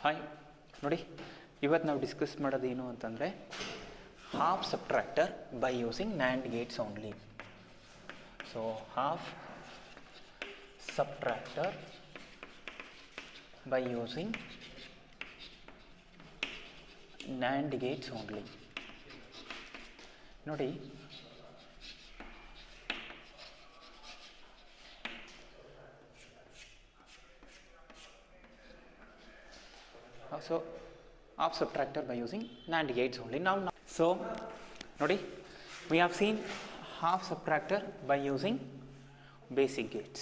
Hi ನೋಡಿ, ಇವತ್ತು ನಾವು ಡಿಸ್ಕಸ್ ಮಾಡೋದು ಏನು ಅಂತಂದರೆ half subtractor by using NAND gates only. So half subtractor by using NAND gates only. ನೋಡಿ, so half subtractor by using NAND gates only. Now so nodi, we have seen half subtractor by using basic gates,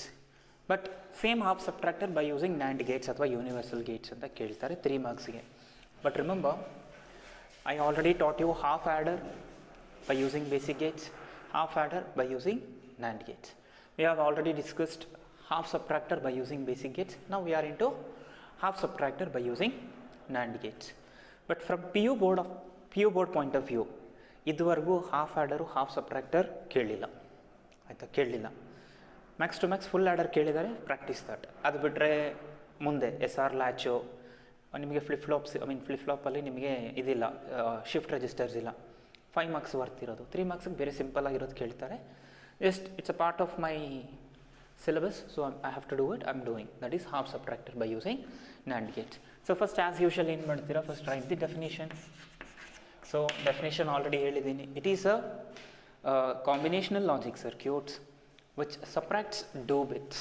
but same half subtractor by using NAND gates athwa universal gates anta keltare 3 marks ge. But remember, I already taught you half adder by using basic gates, half adder by using NAND gates. We have already discussed half subtractor by using basic gates. Now we are into half subtractor by using NAND gates. But from PU board point of view, ಇದುವರೆಗೂ half adder half subtractor ಕೇಳಿಲ್ಲ, ಆಯಿತಾ? ಕೇಳಲಿಲ್ಲ. Max to max full adder ಕೇಳಿದ್ದಾರೆ, practice that. ಅದು ಬಿಟ್ಟರೆ ಮುಂದೆ SR ಲ್ಯಾಚು, ನಿಮಗೆ flip ಫ್ಲಾಪಲ್ಲಿ ನಿಮಗೆ ಇದಿಲ್ಲ, ಶಿಫ್ಟ್ ರಿಜಿಸ್ಟರ್ಸ್ ಇಲ್ಲ. 5 marks ಬರ್ತಿರೋದು, 3 marksಗೆ ಬೇರೆ ಸಿಂಪಲ್ ಆಗಿರೋದು ಕೇಳ್ತಾರೆ. Just it's a part of my syllabus, so I have to do it. I'm doing that is half subtractor by using NAND gates. So first, as usual, in madtira, first write the definition. So definition already helidini. It is a combinational logic circuits which subtracts 2 bits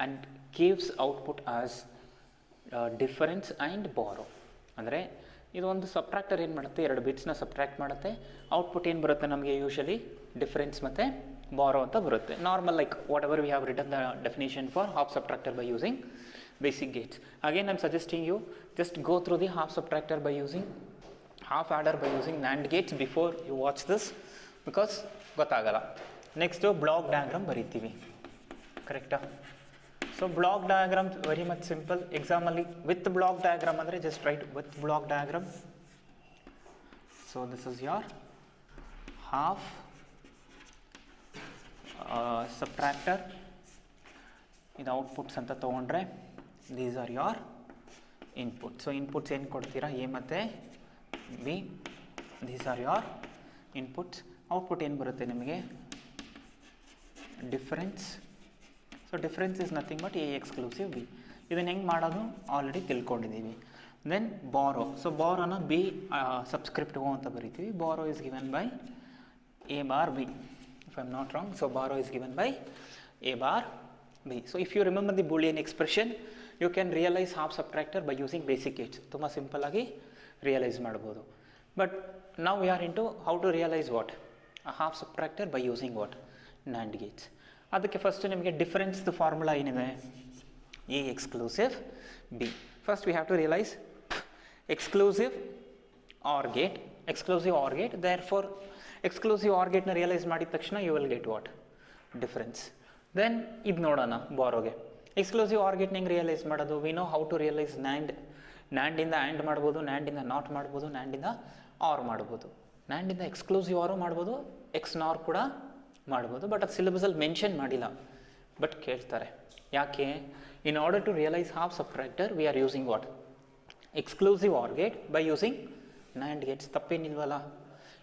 and gives output as difference and borrow. Andre ಇದು ಒಂದು subtractor ಏನು ಮಾಡುತ್ತೆ, 2 ಬಿಟ್ಸ್ನ subtract ಮಾಡುತ್ತೆ. Output ಏನು ಬರುತ್ತೆ ನಮಗೆ, usually difference ಮತ್ತು borrow ಅಂತ ಬರುತ್ತೆ. Normal like whatever we have written the definition for half subtractor by using basic gates. Again I am suggesting you just go through the half subtractor by using half adder by using NAND gates before you watch this, because ಗೊತ್ತಾಗಲ್ಲ. Next block diagram ಬರೀತೀವಿ, ಕರೆಕ್ಟಾ? So block diagram very much simple. ಎಕ್ಸಾಮಲ್ಲಿ with block diagram ಅಂದರೆ just write with block diagram. So this is your half subtractor. ಇದು outputs ಅಂತ ತೊಗೊಂಡ್ರೆ these are your input. So inputs ಏನು ಕೊಡ್ತೀರಾ, ಎ ಮತ್ತು B, these are your inputs. Output ಏನು ಬರುತ್ತೆ ನಿಮಗೆ, difference. So difference is nothing but A exclusive B. ಇದನ್ನು ಹೆಂಗೆ ಮಾಡೋದು ಆಲ್ರೆಡಿ ತಿಳ್ಕೊಂಡಿದ್ದೀವಿ. Then borrow. ಸೊ ಬಾರೋನ ಬಿ ಸಬ್ಸ್ಕ್ರಿಪ್ಟ್ ಓ ಅಂತ ಬರಿತೀವಿ. Borrow is given by A bar B, if I am not wrong. So borrow is given by A bar B. So if you remember the Boolean expression, you can realise half subtractor by using basic gates. ತುಂಬ ಸಿಂಪಲ್ಲಾಗಿ realise ಮಾಡ್ಬೋದು. But ನಾವು we are into how to realise what half subtractor by using what NAND gates. ಅದಕ್ಕೆ first ನಿಮಗೆ ಡಿಫರೆನ್ಸ್ದು formula ಏನಿದೆ, A exclusive B. First we have to realise exclusive OR gate, exclusive OR gate. Therefore exclusive OR ಗೇಟ್ನ realise ಮಾಡಿದ ತಕ್ಷಣ you will get what, difference. Then ಇದು ನೋಡೋಣ ಬಾರೋಗೆ. Exclusive OR ಗೇಟ್ನ ಹೆಂಗೆ ರಿಯಲೈಸ್ ಮಾಡೋದು, we know how to realise NAND. ನ್ಯಾಂಡಿಂದ AND ಮಾಡ್ಬೋದು, ನ್ಯಾಂಡಿಂದ ನಾಟ್ ಮಾಡ್ಬೋದು, ನ್ಯಾಂಡಿಂದ ಆರ್ ಮಾಡ್ಬೋದು. ನ್ಯಾಂಡಿಂದ ಎಕ್ಸ್ಕ್ಲೂಸಿವ್ ಆರು ಮಾಡ್ಬೋದು, ಎಕ್ಸ್ ನಾರ್ ಕೂಡ ಮಾಡ್ಬೋದು. ಬಟ್ ಅದು ಸಿಲೆಬಸಲ್ಲಿ ಮೆನ್ಷನ್ ಮಾಡಿಲ್ಲ, ಬಟ್ ಕೇಳ್ತಾರೆ. ಯಾಕೆ? In order to realise half subtractor we are using what, exclusive OR gate by using NAND gates. ತಪ್ಪೇನಿಲ್ವಲ್ಲ?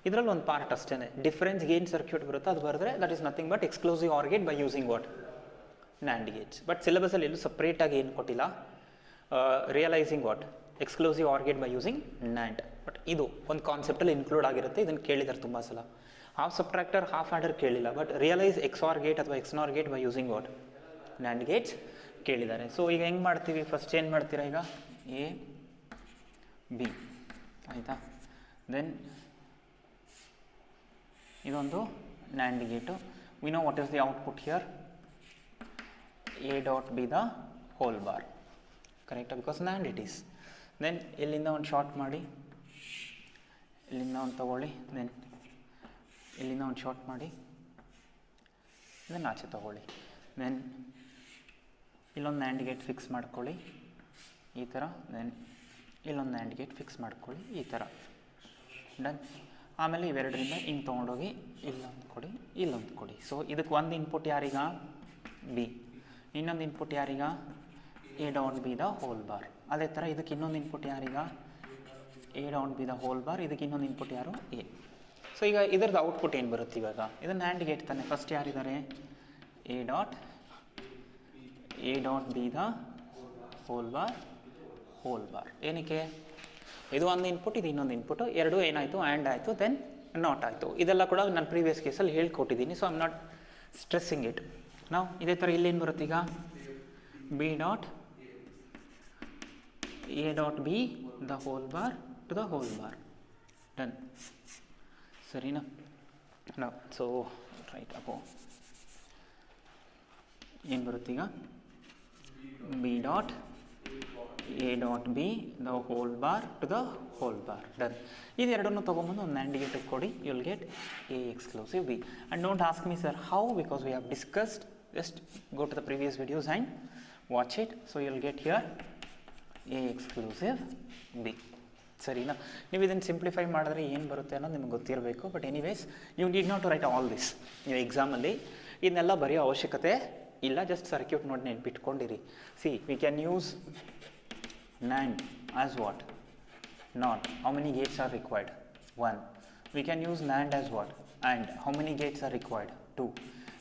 ಇದರಲ್ಲಿ ಒಂದು ಪಾರ್ಟ್ ಅಷ್ಟೇ, ಡಿಫರೆನ್ಸ್ ಗೇನ್ ಸರ್ಕ್ಯೂಟ್ ಬರುತ್ತೆ, ಅದು ಬರೆದ್ರೆ that is nothing but exclusive OR gate by using what, NAND gates. But ಸಿಲೆಬಸಲ್ಲಿ ಎಲ್ಲೂ ಸಪ್ರೇಟಾಗಿ ಏನು ಕೊಟ್ಟಿಲ್ಲ, realising what, exclusive OR gate by using NAND. But ಇದು ಒಂದು ಕಾನ್ಸೆಪ್ಟಲ್ಲಿ ಇನ್ಕ್ಲೂಡ್ ಆಗಿರುತ್ತೆ. ಇದನ್ನು ಕೇಳಿದ್ದಾರೆ ತುಂಬ ಸಲ. ಹಾಫ್ ಸಬ್ಟ್ರಾಕ್ಟರ್ ಹಾಫ್ ಆ್ಯಡರ್ ಕೇಳಿಲ್ಲ, but realise X OR gate ಅಥವಾ X NOR gate by using what, NAND gates ಕೇಳಿದ್ದಾರೆ. ಸೊ ಈಗ ಹೆಂಗೆ ಮಾಡ್ತೀವಿ, ಫಸ್ಟ್ ಏನು ಮಾಡ್ತೀರಾ, ಈಗ ಎ ಬಿ ಆಯಿತಾ. ದೆನ್ ಇದೊಂದು NAND gate. We know what is the output here, A dot B the whole bar, ಕರೆಕ್ಟಾ? Because NAND it is. Then ಇಲ್ಲಿಂದ ಒಂದು ಶಾರ್ಟ್ ಮಾಡಿ, ಇಲ್ಲಿಂದ ಒಂದು ತೊಗೊಳ್ಳಿ, ದೆನ್ ಇಲ್ಲಿಂದ ಒಂದು ಶಾರ್ಟ್ ಮಾಡಿ, ದೆನ್ ಆಚೆ ತೊಗೊಳ್ಳಿ. ದೆನ್ ಇಲ್ಲೊಂದು ನ್ಯಾಂಡ್ ಗೇಟ್ ಫಿಕ್ಸ್ ಮಾಡ್ಕೊಳ್ಳಿ ಈ ಥರ. ದೆನ್ ಇಲ್ಲೊಂದು ನ್ಯಾಂಡ್ ಗೇಟ್ ಫಿಕ್ಸ್ ಮಾಡ್ಕೊಳ್ಳಿ ಈ ಥರ. ಡನ್. ಆಮೇಲೆ ಇವೆರಡರಿಂದ ಹಿಂಗೆ ತೊಗೊಂಡೋಗಿ ಇಲ್ಲೊಂದು ಕೊಡಿ, ಇಲ್ಲೊಂದು ಕೊಡಿ. ಸೊ ಇದಕ್ಕೆ ಒಂದು ಇನ್ಪುಟ್ ಯಾರೀಗ, ಬಿ. ಇನ್ನೊಂದು ಇನ್ಪುಟ್ ಯಾರೀಗ, A dot B the whole bar. ಅದೇ ಥರ ಇದಕ್ಕೆ ಇನ್ನೊಂದು ಇನ್ಪುಟ್ ಯಾರೀಗ A dot B the whole bar, ಇದಕ್ಕೆ ಇನ್ನೊಂದು ಇನ್ಪುಟ್ ಯಾರು ಎ. ಸೊ ಈಗ ಇದರದ್ದು ಔಟ್ಪುಟ್ ಏನು ಬರುತ್ತೆ ಇವಾಗ, ಇದನ್ನು ಆ್ಯಂಡ್ ಗೇಟ್ ತಾನೆ. ಫಸ್ಟ್ ಯಾರಿದ್ದಾರೆ A dot B the whole bar. ಏನಕ್ಕೆ ಇದು ಒಂದು ಇನ್ಪುಟ್, ಇದು ಇನ್ನೊಂದು ಇನ್ಪುಟು, ಎರಡು ಏನಾಯಿತು ಆ್ಯಂಡ್ ಆಯಿತು, ದೆನ್ ನಾಟ್ ಆಯಿತು. ಇದೆಲ್ಲ ಕೂಡ ನಾನು ಪ್ರೀವಿಯಸ್ ಕೇಸಲ್ಲಿ ಹೇಳ್ಕೊಟ್ಟಿದ್ದೀನಿ. So I am not stressing it. ನಾವು ಇದೇ ಥರ ಇಲ್ಲೇನು ಬರುತ್ತೆ ಈಗ B dot A dot B the whole bar to the whole bar. Done, ಸರಿನಾ? ನಾವು ಸೊ ರೈಟ್ ಅಪೋ ಏನು ಬರುತ್ತೆ ಈಗ B dot A dot B the whole bar to the whole bar. Done. ಇದೆರಡನ್ನು ತೊಗೊಂಬಂದು ಒಂದು ಆ್ಯಂಡ್ ಗೇಟ್ ಕೊಡಿ, you will get A exclusive B. And don't ask me sir how, because we have discussed. Just go to the previous videos and watch it. So you will get here A exclusive B. ಸರಿನಾ? ನೀವು ಇದನ್ನು simplify ಮಾಡಿದ್ರೆ ಏನು ಬರುತ್ತೆ ಅನ್ನೋದು ನಿಮ್ಗೆ ಗೊತ್ತಿರಬೇಕು. But anyways you need not to write all this. ನೀವು ಎಕ್ಸಾಮಲ್ಲಿ ಇದನ್ನೆಲ್ಲ ಬರೆಯೋ ಅವಶ್ಯಕತೆ ಇಲ್ಲ. ಜಸ್ಟ್ ಸರ್ಕ್ಯೂಟ್ ನೋಡಿ ನೆನ್ಪಿಟ್ಕೊಂಡಿರಿ. See we can use NAND as what? Not. How many gates are required? 1. We can use NAND as what? AND. How many gates are required? 2.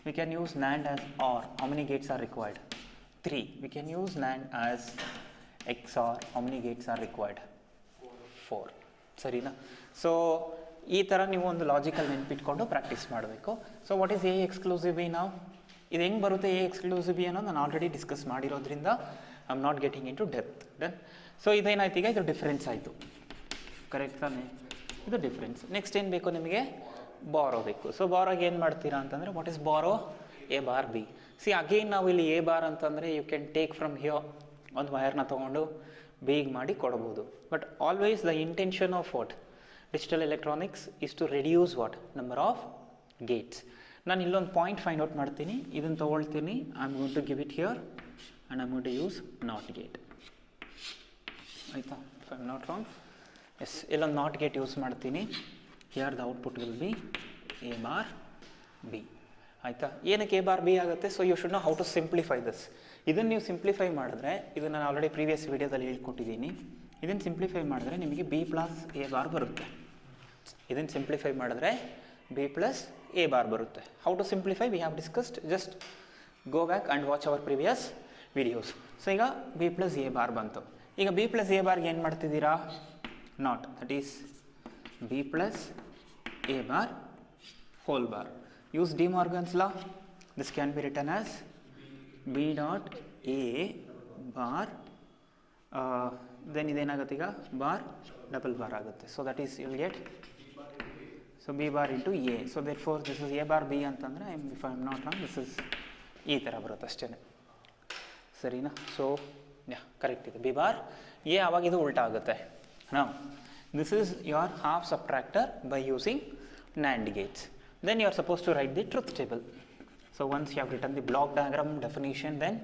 We can use NAND as OR. How many gates are required? 3. We can use NAND as XOR. How many gates are required? 4. ಸರಿನಾ? So ಈ ಥರ ನೀವು ಒಂದು logical ನೆನ್ಪಿಟ್ಕೊಂಡು practice ಮಾಡಬೇಕು. So what is A exclusive B ನಾವು? ಇದು ಹೆಂಗೆ ಬರುತ್ತೆ ಎ ಎಕ್ಸ್ಕ್ಲೂಸಿವ್ ಬಿ ಅನ್ನೋದು ನಾನು ಆಲ್ರೆಡಿ ಡಿಸ್ಕಸ್ ಮಾಡಿರೋದ್ರಿಂದ I am not getting into depth. Done. So ಇದೇನಾಯ್ತು ಈಗ, ಇದು ಡಿಫ್ರೆನ್ಸ್ ಆಯಿತು. ಕರೆಕ್ಟ್ ತಾನೆ? ಇದು ಡಿಫ್ರೆನ್ಸ್. ನೆಕ್ಸ್ಟ್ ಏನು ಬೇಕು ನಿಮಗೆ? ಬಾರೋ ಬೇಕು. ಸೊ ಬಾರೋಗೆ ಏನು ಮಾಡ್ತೀರಾ ಅಂತಂದರೆ what is borrow? A bar B. C again ನಾವು ಇಲ್ಲಿ ಎ ಬಾರ್ ಅಂತಂದರೆ you can take from here ಒಂದು ವೈರ್ನ ತೊಗೊಂಡು ಬೇಗ ಮಾಡಿ ಕೊಡ್ಬೋದು. But always the intention of what digital electronics is to reduce what number of gates. ನಾನು ಇಲ್ಲೊಂದು ಪಾಯಿಂಟ್ ಫೈಂಡ್ ಔಟ್ ಮಾಡ್ತೀನಿ, ಇದನ್ನು ತೊಗೊಳ್ತೀನಿ, I am going to give it here and I'm going to use NOT gate. ಆಯಿತಾ? if I'm not wrong, yes, ಇಲ್ಲೊಂದು NOT gate use ಮಾಡ್ತೀನಿ. Here the output will be A bar B. ಆಯಿತಾ? ಏನಕ್ಕೆ A bar B ಆಗುತ್ತೆ? So you should know how to simplify this. ಇದನ್ನು ನೀವು simplify ಮಾಡಿದ್ರೆ, ಇದು ನಾನು ಆಲ್ರೆಡಿ ಪ್ರೀವಿಯಸ್ ವೀಡಿಯೋದಲ್ಲಿ ಹೇಳ್ಕೊಟ್ಟಿದ್ದೀನಿ, ಇದನ್ನು ಸಿಂಪ್ಲಿಫೈ ಮಾಡಿದ್ರೆ ನಿಮಗೆ ಬಿ ಪ್ಲಸ್ ಎ ಬಾರ್ ಬರುತ್ತೆ. ಇದನ್ನು ಸಿಂಪ್ಲಿಫೈ ಮಾಡಿದ್ರೆ ಬಿ ಪ್ಲಸ್ ಎ ಬಾರ್ ಬರುತ್ತೆ. How to simplify we have discussed. Just go back and watch our previous videos. So ಈಗ ಬಿ ಪ್ಲಸ್ ಎ ಬಾರ್ ಬಂತು. ಈಗ ಬಿ ಪ್ಲಸ್ ಎ ಬಾರ್ಗೆ ಏನು ಮಾಡ್ತಿದ್ದೀರಾ? Not, that is B plus A bar whole bar. Use De Morgan's law. This can be written as B dot A bar, then ಇದೇನಾಗುತ್ತೆ ಈಗ bar double bar ಆಗುತ್ತೆ. So that is you will get so B bar into A. So therefore this is A bar B ಅಂತಂದರೆ if I am not wrong this is ಈ ಥರ ಬರುತ್ತೆ ಅಷ್ಟೇ. ಸರಿನಾ? So yeah correct ಇದೆ. B bar A, ಆವಾಗ ಇದು ಉಲ್ಟಾ ಆಗುತ್ತೆ. ನಾವು this is your half subtractor by using NAND gates. Then you are supposed to write the truth table. So once you have written the block diagram definition, then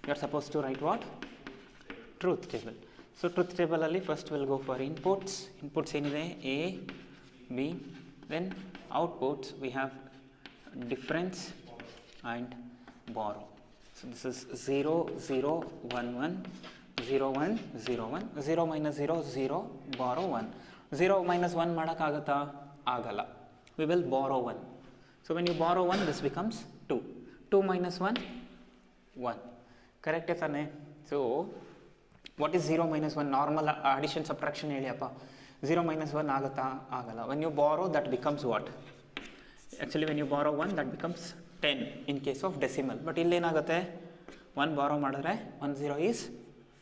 you are supposed to write what? Truth table. So truth table alli first we'll go for inputs. Inputs ಏನಿದೆ? A, B. Then outputs we have difference and borrow. So this is 0, 0, 1, 1, 0, 1, 0, 1, 0 minus 0, 0, borrow 1. 0 minus 1 ಮಾಡೋಕ್ಕಾಗುತ್ತಾ? ಆಗಲ್ಲ. We will borrow 1. So when you borrow 1, this becomes 2. 2 minus 1, 1. Correct ತಾನೆ? So what is 0 minus 1? Normal addition subtraction ಹೇಳಿಯಪ್ಪ. 0 minus 1 ಆಗುತ್ತಾ? ಆಗಲ್ಲ. When you borrow, that becomes what? Actually when you borrow 1, that becomes 10 in case of decimal. But ಇಲ್ಲೇನಾಗುತ್ತೆ? 1 borrow ಮಾಡಿದ್ರೆ 1 0 is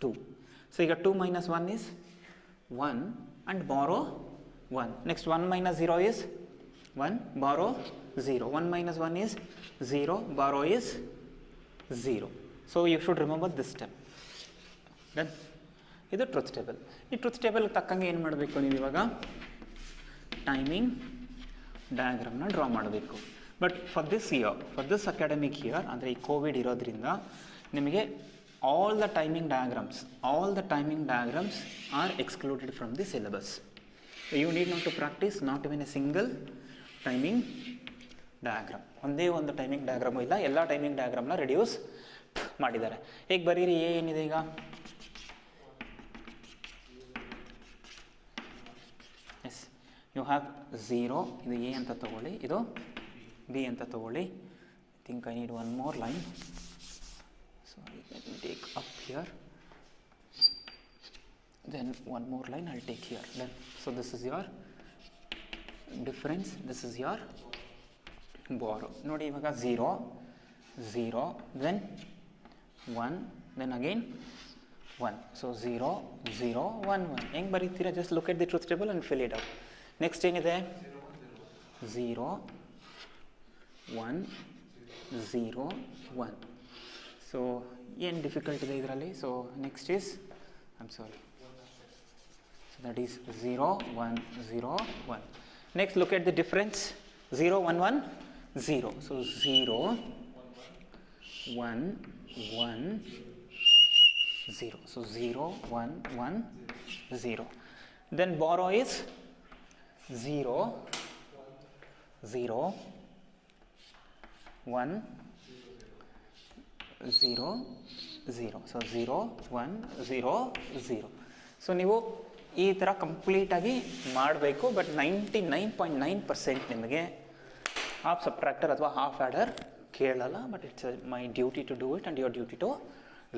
2. So ಈಗ 2 minus 1 is 1 and borrow 1. Next 1 minus 0 is 1, borrow 0. 1 minus 1 is 0, borrow is 0. So you should remember this step. Done? ಇದು truth table. ಈ truth table ತಕ್ಕಂಗೆ ಏನು ಮಾಡಬೇಕು ನೀವು ಇವಾಗ? Timing ಡಯಾಗ್ರಾಮ್ನ draw ಮಾಡಬೇಕು. But for this academic year, ಅಂದರೆ ಈ ಕೋವಿಡ್ ಇರೋದ್ರಿಂದ ನಿಮಗೆ all the timing diagrams are excluded from the syllabus. So you need not to practice not even a single timing diagram. ಒಂದೇ ಒಂದು ಟೈಮಿಂಗ್ ಡಯಾಗ್ರಾಮು ಇಲ್ಲ, ಎಲ್ಲ timing ಡಯಾಗ್ರಾಮ್ನ reduce ಮಾಡಿದ್ದಾರೆ. ಹೇಗೆ ಬರೀರಿ, ಎ ಏನಿದೆ ಈಗ, ಎಸ್ ಯು ಹ್ಯಾವ್ 0, ಇದು ಎ ಅಂತ ತಗೊಳ್ಳಿ, ಇದು ಬಿ ಅಂತ ತಗೊಳ್ಳಿ. I think I need one more line. Sorry, let me take up here, then one more line I'll take here. Then so this is your difference, this is your borrow. ನೋಡಿ ಇವಾಗ 0 0 then 1 then again 1. So 0 0 1 1. ಹೆಂಗೆ ಬರೀತೀರಾ? just look at the truth table and fill it out. next ಏನಿದೆ? 0 1 0 1. So ಏನು difficult ಇದೆ ಇದರಲ್ಲಿ? So next is, I am sorry, so that is 0 1 0 1. Next look at the difference, 0 1 1 0. So 0 1 1 0. So 0 1 1 0. Then borrow is 0 0 1 0 0. So 0 1 0 0. So ನೀವು ಈ ಥರ ಕಂಪ್ಲೀಟಾಗಿ ಮಾಡಬೇಕು. But 99.9% ನಿಮಗೆ ಹಾಫ್ ಸಬ್ಟ್ರಾಕ್ಟರ್ ಅಥವಾ ಹಾಫ್ ಆ್ಯಡರ್ ಕೇಳಲ್ಲ. But it's my duty to do it and your duty to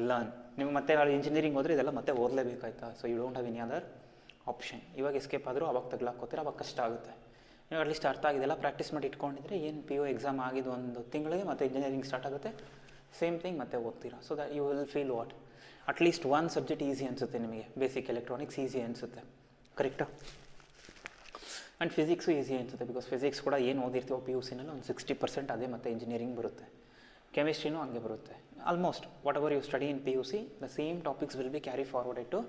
learn. ನೀವು ಮತ್ತೆ ಇಂಜಿನಿಯರಿಂಗ್ ಹೋದರೆ ಇದೆಲ್ಲ ಮತ್ತೆ ಓದಲೇಬೇಕಾಯ್ತಾ? So you don't have any other option. ಇವಾಗ ಎಸ್ಕೇಪ್ ಆದರೂ ಅವಾಗ ತಗ್ಲಾಕೋತೀರ, ಅವಾಗ ಕಷ್ಟ ಆಗುತ್ತೆ. ನೀವು ಅಟ್ಲೀಸ್ಟ್ ಅರ್ಥ ಆಗಿದೆಲ್ಲ ಪ್ರಾಕ್ಟೀಸ್ ಮಾಡಿ ಇಟ್ಕೊಂಡಿದ್ರೆ ಏನು PU ಎಕ್ಸಾಮ್ ಆಗಿದ್ದು ಒಂದು ತಿಂಗಳಿಗೆ ಮತ್ತು ಇಂಜಿನಿಯರಿಂಗ್ ಸ್ಟಾರ್ಟ್ ಆಗುತ್ತೆ, ಸೇಮ್ ಥಿಂಗ್ ಮತ್ತೆ ಓದ್ತೀರಾ. So that you will feel what, at least one subject easy ಅನಿಸುತ್ತೆ ನಿಮಗೆ. ಬೇಸಿಕ್ ಎಲೆಕ್ಟ್ರಾನಿಕ್ಸ್ ಈಸಿ ಅನಿಸುತ್ತೆ, ಕರೆಕ್ಟಾ? ಆ್ಯಂಡ್ ಫಿಸಿಕ್ಸು ಈಸಿ ಅನಿಸುತ್ತೆ, ಬಿಕಾಸ್ ಫಿಸಿಕ್ಸ್ ಕೂಡ ಏನು ಓದಿರ್ತೀವೋ PUCನಲ್ಲಿ ಒಂದು 60% ಅದೇ ಮತ್ತು ಇಂಜಿನಿಯರಿಂಗ್ ಬರುತ್ತೆ. ಕೆಮಿಸ್ಟ್ರಿನೂ ಹಂಗೆ ಬರುತ್ತೆ. Almost whatever you study in PUC, the same topics will be carry forwarded to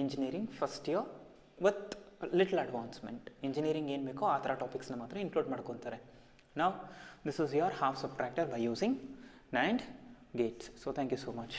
engineering first year with little advancement. Engineering ಏನು ಬೇಕೋ ಆ ಥರ ಟಾಪಿಕ್ಸ್ನ ಮಾತ್ರ ಇನ್ಕ್ಲೂಡ್ ಮಾಡ್ಕೊತಾರೆ. ನಾವು this is your half subtractor by using NAND gates. So thank you so much.